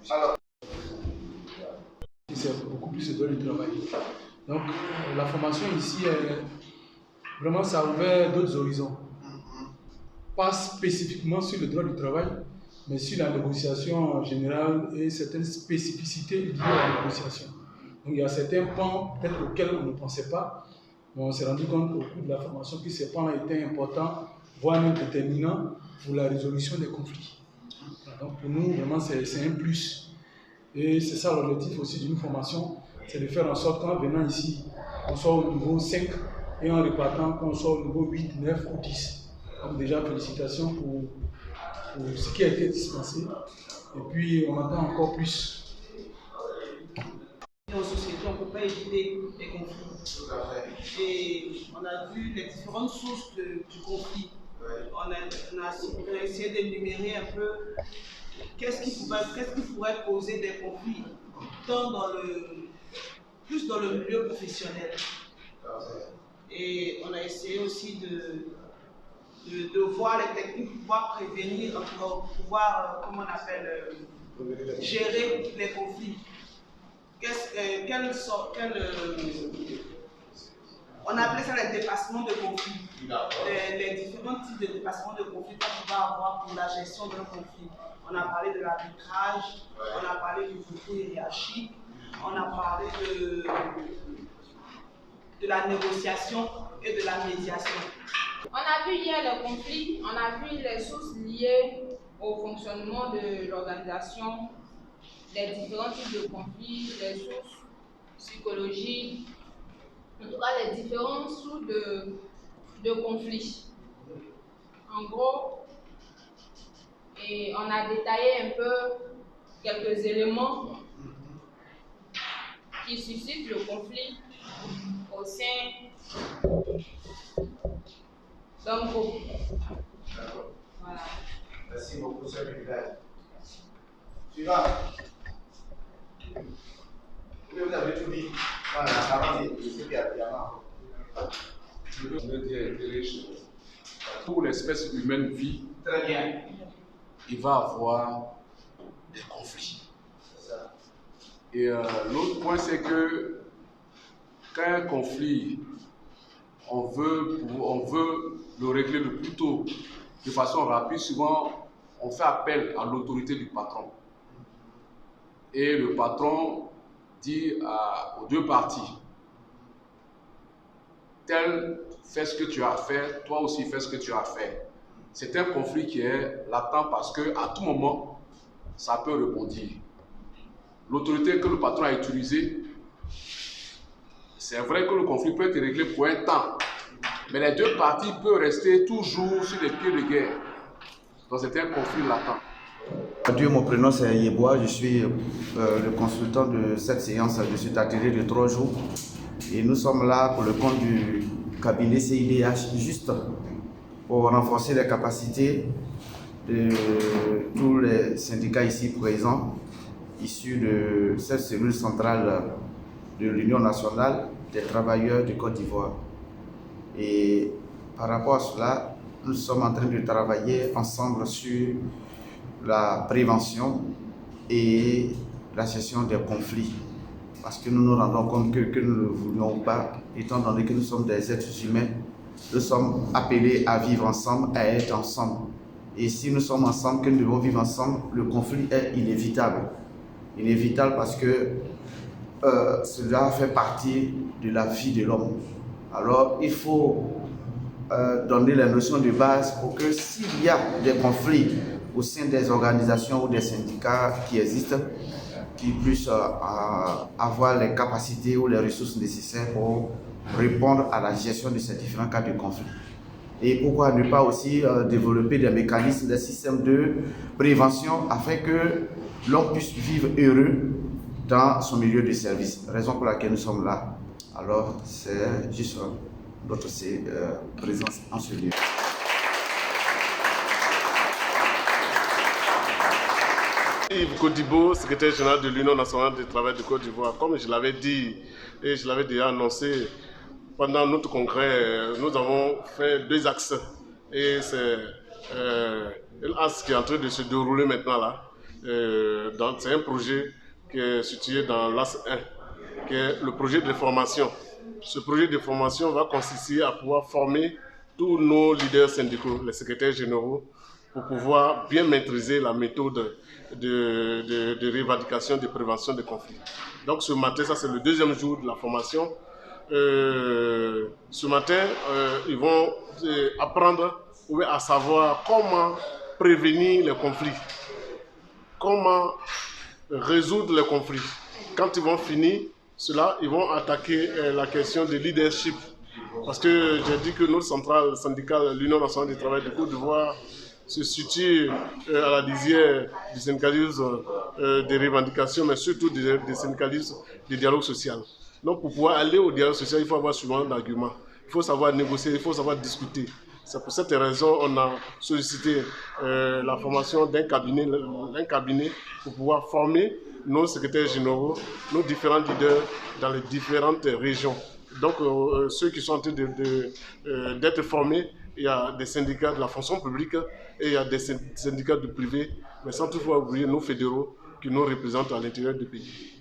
Alors, c'est beaucoup plus le droit du travail. Donc, la formation ici, vraiment, ça a ouvert d'autres horizons. Pas spécifiquement sur le droit du travail, mais sur la négociation générale et certaines spécificités liées à la négociation. Donc, il y a certains pans, peut-être auxquels on ne pensait pas, mais on s'est rendu compte au cours de la formation que ces pans étaient importants, voire même déterminants pour la résolution des conflits. Donc, pour nous, vraiment, c'est un plus. Et c'est ça l'objectif aussi d'une formation, c'est de faire en sorte qu'en venant ici, on soit au niveau 5 et en repartant, qu'on soit au niveau 8, 9 ou 10. Donc déjà, félicitations pour ce qui a été dispensé. Et puis, on attend encore plus. En société, on ne peut pas éviter les conflits. Et on a vu les différentes sources du conflit. On a essayé d'énumérer un peu qu'est-ce qui pourrait causer des conflits, tant plus dans le milieu professionnel. Et on a essayé aussi de voir les techniques pour pouvoir prévenir, pour pouvoir, comment on appelle, gérer les conflits. On appelait ça les dépassements de conflits. Les différents types de dépassements de conflits qu'on va avoir pour la gestion d'un conflit. On a parlé de l'arbitrage, on a parlé du conflit hiérarchique, on a parlé de la négociation et de la médiation. On a vu hier le conflit, on a vu les sources liées au fonctionnement de l'organisation, les différents types de conflits, les sources psychologiques, en tout cas les différents sources de conflits. En gros, et on a détaillé un peu quelques éléments qui suscitent le conflit au sein d'un groupe. Voilà. Merci beaucoup, Sœur Village. Suivant. Vous avez tout dit. Voilà, avant, c'est bien. Pour l'espèce humaine vit, Très bien. il va avoir des conflits. Et l'autre point, c'est que quand un conflit, on veut le régler le plus tôt, de façon rapide, souvent on fait appel à l'autorité du patron. Et le patron dit aux deux parties, tel fait ce que tu as à faire, toi aussi fais ce que tu as à faire. C'est un conflit qui est latent parce qu'à tout moment, ça peut rebondir. L'autorité que le patron a utilisée, c'est vrai que le conflit peut être réglé pour un temps, mais les deux parties peuvent rester toujours sur les pieds de guerre. Donc c'est un conflit latent. Adieu, mon prénom c'est Yebois, je suis le consultant de cette séance de cet atelier de 3 jours. Et nous sommes là pour le compte du cabinet CIDH, juste pour renforcer les capacités de tous les syndicats ici présents, issus de cette cellule centrale de l'Union nationale des travailleurs de Côte d'Ivoire. Et par rapport à cela, nous sommes en train de travailler ensemble sur la prévention et la gestion des conflits. Parce que nous nous rendons compte que nous ne le voulions pas, étant donné que nous sommes des êtres humains, nous sommes appelés à vivre ensemble, à être ensemble. Et si nous sommes ensemble, que nous devons vivre ensemble, le conflit est inévitable. Inévitable parce que cela fait partie de la vie de l'homme. Alors il faut donner les notions de base pour que s'il y a des conflits au sein des organisations ou des syndicats qui existent, qu'ils puissent avoir les capacités ou les ressources nécessaires pour répondre à la gestion de ces différents cas de conflit. Et pourquoi ne pas aussi développer des mécanismes, des systèmes de prévention afin que l'on puisse vivre heureux dans son milieu de service. Raison pour laquelle nous sommes là. Alors, c'est juste notre présence en ce lieu. Yves Codibo, secrétaire général de l'Union nationale des travailleurs de Côte d'Ivoire. Comme je l'avais dit et je l'avais déjà annoncé, pendant notre congrès, nous avons fait 2 axes. Et c'est LAS qui est en train de se dérouler maintenant là. C'est un projet qui est situé dans l'AS 1, qui est le projet de formation. Ce projet de formation va consister à pouvoir former tous nos leaders syndicaux, les secrétaires généraux, pour pouvoir bien maîtriser la méthode de rééradication, de prévention des conflits. Donc ce matin, ça c'est le deuxième jour de la formation. Ce matin, ils vont apprendre à savoir comment prévenir les conflits, comment résoudre les conflits. Quand ils vont finir cela, ils vont attaquer la question de leadership. Parce que j'ai dit que notre centrale syndicale, l'Union nationale du travail de Côte d'Ivoire, se situe à la lisière du syndicalisme des revendications, mais surtout des syndicalismes du dialogue social. Donc pour pouvoir aller au dialogue social, il faut avoir souvent d'arguments. Il faut savoir négocier, il faut savoir discuter. C'est pour cette raison qu'on a sollicité la formation d'un cabinet pour pouvoir former nos secrétaires généraux, nos différents leaders dans les différentes régions. Donc ceux qui sont en train d'être formés, il y a des syndicats de la fonction publique et il y a des syndicats du privé, mais sans toutefois oublier nos fédéraux qui nous représentent à l'intérieur du pays.